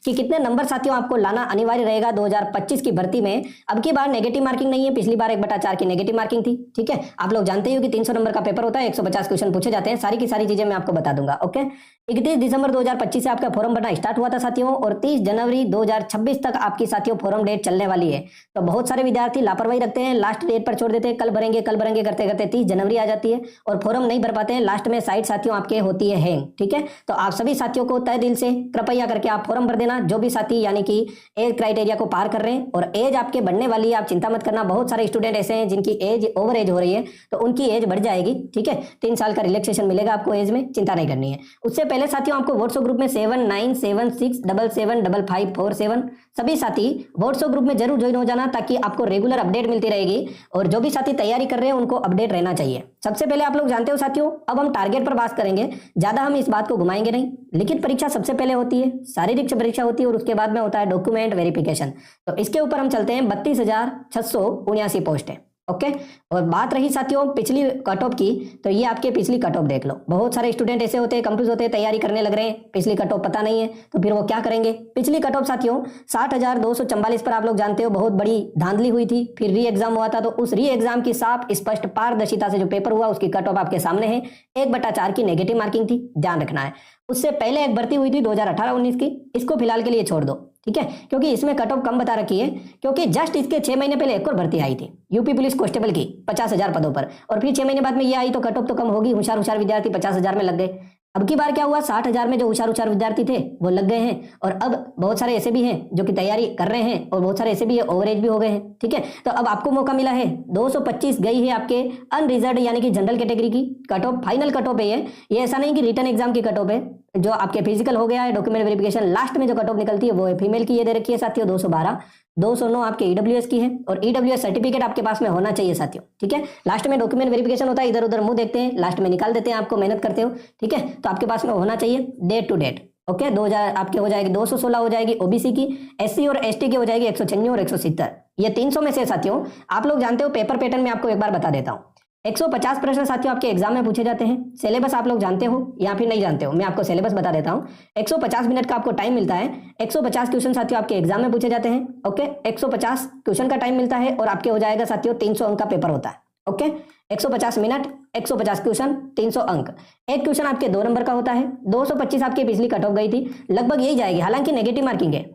कि कितने नंबर साथियों आपको लाना अनिवार्य रहेगा 2025 की भर्ती में। अब की बार नेगेटिव मार्किंग नहीं है, पिछली बार 1/4 की नेगेटिव मार्किंग थी। ठीक है, आप लोग जानते हो कि 300 नंबर का पेपर होता है, 150 क्वेश्चन पूछे जाते हैं, सारी की सारी चीजें मैं आपको बता दूंगा। ओके, 31 दिसंबर 2025 से आपका फॉर्म भरना स्टार्ट हुआ था साथियों, और 30 जनवरी 2026 तक आपकी साथियों फॉर्म डेट चलने वाली है। तो बहुत सारे विद्यार्थी लापरवाही रखते हैं, लास्ट डेट पर छोड़ देते हैं, कल भरेंगे करते करते 30 जनवरी आ जाती है और फॉर्म नहीं भर पाते हैं। लास्ट में साइट साथियों आपके होती है हैंग। ठीक है, तो आप सभी साथियों को तय दिल से कृपया करके आप फॉर्म भर देना, जो भी साथी यानी कि एज क्राइटेरिया को पार कर रहे हैं। और एज आपके बढ़ने वाली है, आप चिंता मत करना। बहुत सारे स्टूडेंट ऐसे हैं जिनकी एज ओवर एज हो रही है, तो उनकी एज बढ़ जाएगी। ठीक है, 3 साल का रिलैक्सेशन मिलेगा आपको एज में, चिंता नहीं करनी है। उससे पहले साथियों आपको व्हाट्सएप ग्रुप में 7976775547 सभी साथी व्हाट्सएप ग्रुप में जरूर ज्वाइन हो जाना, ताकि आपको रेगुलर अपडेट मिलती रहेगी। और जो भी साथी तैयारी कर रहे हैं उनको अपडेट रहना चाहिए। सबसे पहले आप लोग जानते हो साथियों, अब हम टारगेट पर बात करेंगे, ज्यादा हम इस बात को घुमाएंगे नहीं। लिखित परीक्षा सबसे पहले होती है, शारीरिक परीक्षा होती है, और उसके बाद में होता है डॉक्यूमेंट वेरिफिकेशन। तो इसके ऊपर हम चलते हैं। 32,679 पोस्ट है। ओके, और बात रही साथियों पिछली कट ऑफ की, तो ये आपके पिछली कट ऑफ देख लो। बहुत सारे स्टूडेंट ऐसे होते हैं, कंफ्यूज होते हैं, तैयारी करने लग रहे हैं, पिछली कट ऑफ पता नहीं है, तो फिर वो क्या करेंगे। पिछली कट ऑफ साथियों 60,244 पर आप लोग जानते हो बहुत बड़ी धांधली हुई थी, फिर री एग्जाम हुआ था। तो उस री एग्जाम की साफ स्पष्ट पारदर्शिता से जो पेपर हुआ उसकी कट ऑफ आपके सामने है। 1/4 की नेगेटिव मार्किंग थी, ध्यान रखना है। उससे पहले एक भर्ती हुई थी 2018-19 की, इसको फिलहाल के लिए छोड़ दो। ठीक है, क्योंकि इसमें कट ऑफ कम बता रखी है, क्योंकि जस्ट इसके 6 महीने पहले एक और भर्ती आई थी यूपी पुलिस कांस्टेबल की 50,000 पदों पर, और फिर 6 महीने बाद में ये आई, तो कट ऑफ तो कम होगी। होशियार विद्यार्थी 50,000 में लग गए। अब की बार क्या हुआ, 60,000 में जो होशियार विद्यार्थी थे वो लग गए हैं, और अब बहुत सारे ऐसे भी हैं जो कि तैयारी कर रहे हैं, और बहुत सारे ऐसे भी है ओवरेज भी हो गए हैं। ठीक है, तो अब आपको मौका मिला है। 225 गई है आपके अनरिजर्व यानी कि जनरल कैटेगरी की cut off, final cut off है ये ऐसा नहीं कि रिटर्न एग्जाम की कट ऑफ है। जो आपके फिजिकल हो गया है, डॉक्यूमेंट वेरिफिकेशन, लास्ट में जो कट ऑफ निकलती है वो है फीमेल की, ये दे रखी है साथियों 212। 209 आपके ईडब्ल्यूएस की है, और ईडब्ल्यूएस सर्टिफिकेट आपके पास में होना चाहिए साथियों। ठीक है, लास्ट में डॉक्यूमेंट वेरिफिकेशन होता है, इधर उधर मुंह देखते हैं, लास्ट में निकाल देते हैं आपको, मेहनत करते हो। ठीक है, तो आपके पास में होना चाहिए डेट टू डेट। ओके, 2000 आपके हो जाएगी 216 हो जाएगी ओबीसी की, एससी और एसटी की हो जाएगी 196 और 170। ये 300 में से साथियों आप लोग जानते हो पेपर पैटर्न में आपको एक बार बता देता हूँ। 150 प्रश्न साथियों आपके एग्जाम में पूछे जाते हैं। सिलेबस आप लोग जानते हो या फिर नहीं जानते हो, मैं आपको सिलेबस बता देता हूं। 150 मिनट का आपको टाइम मिलता है। 150 क्वेश्चन साथियों आपके एग्जाम में पूछे जाते हैं। ओके, 150 क्वेश्चन का टाइम मिलता है, और आपके हो जाएगा साथियों 300 अंक का पेपर होता है। ओके, 150 मिनट, 150 क्वेश्चन, 300 अंक। एक क्वेश्चन आपके 2 नंबर का होता है। 225 आपकी पिछली कट ऑफ गई थी, लगभग यही जाएगी, हालांकि नेगेटिव मार्किंग है।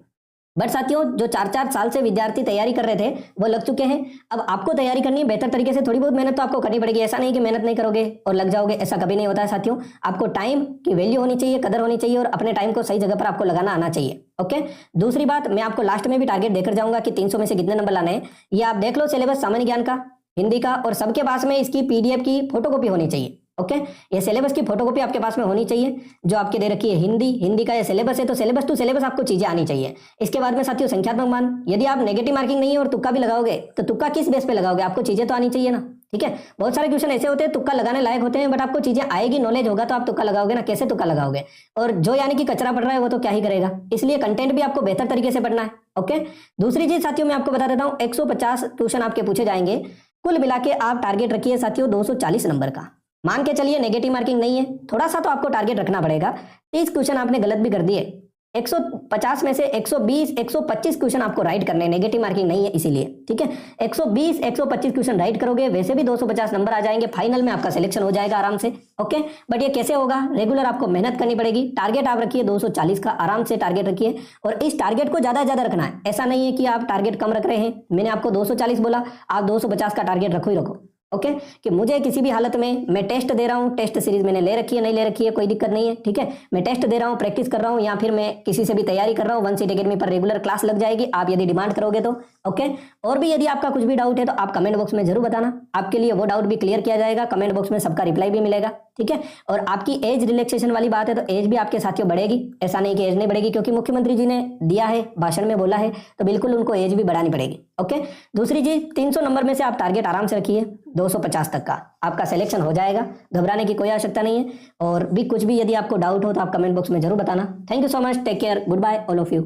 बट साथियों जो 4-4 साल से विद्यार्थी तैयारी कर रहे थे वो लग चुके हैं। अब आपको तैयारी करनी है बेहतर तरीके से, थोड़ी बहुत मेहनत तो आपको करनी पड़ेगी। ऐसा नहीं कि मेहनत नहीं करोगे और लग जाओगे, ऐसा कभी नहीं होता है साथियों। आपको टाइम की वैल्यू होनी चाहिए, कदर होनी चाहिए, और अपने टाइम को सही जगह पर आपको लगाना आना चाहिए। ओके, दूसरी बात, मैं आपको लास्ट में भी टारगेट देकर जाऊंगा कि 300 में से कितने नंबर लाने हैं। ये आप देख लो, सिलेबस सामान्य ज्ञान का, हिंदी का, और सबके पास में इसकी पीडीएफ की फोटोकॉपी होनी चाहिए। ओके, ये सिलेबस की फोटोकॉपी आपके पास में होनी चाहिए, जो आपके दे रखी है हिंदी का ये सिलेबस है, तो सिलेबस टू सिलेबस आपको चीजें आनी चाहिए। इसके बाद में साथियों संख्यात्मक मान, यदि आप नेगेटिव मार्किंग नहीं है और तुक्का भी लगाओगे, तो तुक्का किस बेस पे लगाओगे, आपको चीजें तो आनी चाहिए ना। ठीक है, बहुत सारे क्वेश्चन ऐसे होते हैं तुक्का लगाने लायक होते हैं, बट आपको चीजें आएगी, नॉलेज होगा तो आप तुक्का लगाओगे ना, कैसे तुक्का लगाओगे। और जो यानी कि कचरा पड़ रहा है वो तो क्या ही करेगा, इसलिए कंटेंट भी आपको बेहतर तरीके से पढ़ना है। ओके, दूसरी चीज साथियों मैं आपको बता देता हूँ, 150 क्वेश्चन आपके पूछे जाएंगे, कुल मिला के आप टारगेट रखिए साथियों 240 नंबर का। मान के चलिए नेगेटिव मार्किंग नहीं है, थोड़ा सा तो आपको टारगेट रखना पड़ेगा। 30 क्वेश्चन आपने गलत भी कर दिए, 150 में से 120 125 क्वेश्चन आपको राइट करने, नेगेटिव मार्किंग नहीं है इसीलिए। ठीक है, 120 125 क्वेश्चन राइट करोगे, वैसे भी 250 नंबर आ जाएंगे, फाइनल में आपका सिलेक्शन हो जाएगा आराम से। ओके, बट ये कैसे होगा, रेगुलर आपको मेहनत करनी पड़ेगी। टारगेट आप रखिए 240 का, आराम से टारगेट रखिए, और इस टारगेट को ज्यादा ज्यादा रखना है। ऐसा नहीं है कि आप टारगेट कम रख रहे हैं, मैंने आपको 240 बोला, आप 250 का टारगेट रखो ही रखो। ओके, कि मुझे किसी भी हालत में, मैं टेस्ट दे रहा हूँ, टेस्ट सीरीज मैंने ले रखी है, नहीं ले रखी है कोई दिक्कत नहीं है। ठीक है, मैं टेस्ट दे रहा हूँ, प्रैक्टिस कर रहा हूँ, या फिर मैं किसी से भी तैयारी कर रहा हूँ, वन सीट एकेडमी पर रेगुलर क्लास लग जाएगी, आप यदि डिमांड करोगे तो। ओके, और भी यदि आपका कुछ भी डाउट है तो आप कमेंट बॉक्स में जरूर बताना, आपके लिए वो डाउट भी क्लियर किया जाएगा, कमेंट बॉक्स में सबका रिप्लाई भी मिलेगा। ठीक है, और आपकी एज रिलैक्सेशन वाली बात है, तो एज भी आपके साथियों बढ़ेगी, ऐसा नहीं कि एज नहीं बढ़ेगी, क्योंकि मुख्यमंत्री जी ने दिया है, भाषण में बोला है, तो बिल्कुल उनको एज भी बढ़ानी पड़ेगी। ओके, दूसरी चीज, 300 नंबर में से आप टारगेट आराम से रखिए, 250 तक का आपका सिलेक्शन हो जाएगा, घबराने की कोई आवश्यकता नहीं है। और भी कुछ भी यदि आपको डाउट हो तो आप कमेंट बॉक्स में जरूर बताना। Thank you so much, take care, goodbye all of you.